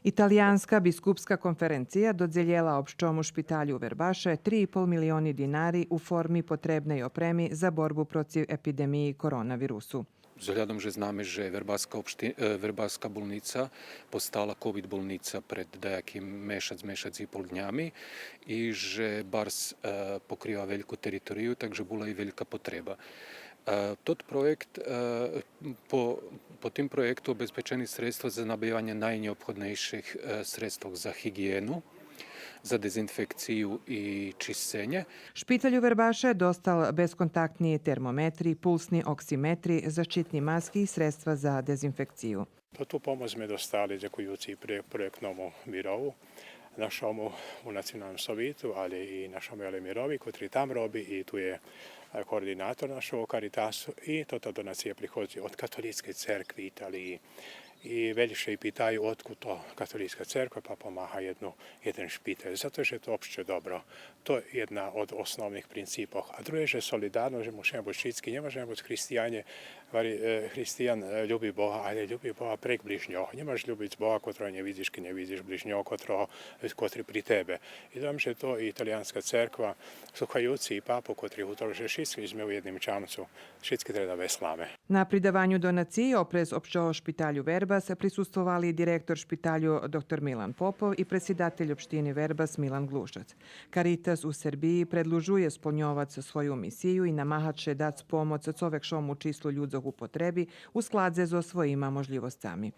Italijanska biskupska konferencija dodzeljela obščomu špitalju Verbaše 3,5 milioni dinari u formi potrebnej opremi za borbu protiv epidemiji koronavirusu. Vzhľadom, že známe, že Verbáska bolnica postala COVID bolnica pred dajakým mešac i pol dňami i že Bars pokriva veľkú teritoriju, takže bola i veľká potreba. Tot projekt, po tim projektu obezpečeni sredstva za nabavljanje najneophodnejših sredstava za higijenu, za dezinfekciju i čišćenje. Špitalju Verbaše dostal bezkontaktni termometri, pulsni oksimetri, zaštitni maski i sredstva za dezinfekciju. Ту pomoc ми достали дякуючи проєктному бюро, нашому у Національному совіту, але і нашому Елемірові, котрий там робить, і тут є координатор нашого Карітасу, і то донація приходить від католицької церкви Італії. I veliše i pitaju otkud to katolička crkva, pa pomaha jedan špitalj, zato že je to opće dobro. To je jedna od osnovnih principov. A drugo je, že solidarno, že možemo biti šitski, ne možemo biti hristijan ljubi Boha, ali ljubi Boha prek bližnjoho. Ne možeš ljubiti Boha, kotrого ne vidiš, ki ne vidiš bližnjoho, kotri pri tebe. I znam, že to i italijanska crkva, sluhajući i papu, kotri utoro, že šitski sme u jednim čamcu, šitski treba veslame. Na pridavanju donaciji oprez obščovo špitalju Verbas prisustvovali direktor špitalju dr. Milan Popov i predsjedatelj opštini Verbas Milan Glušac. Caritas u Srbiji predlužuje spolnjovac svoju misiju i namahače dac pomoc covek šomu číslu ľudzov u potrebi u skladze so svojima možljivosťami.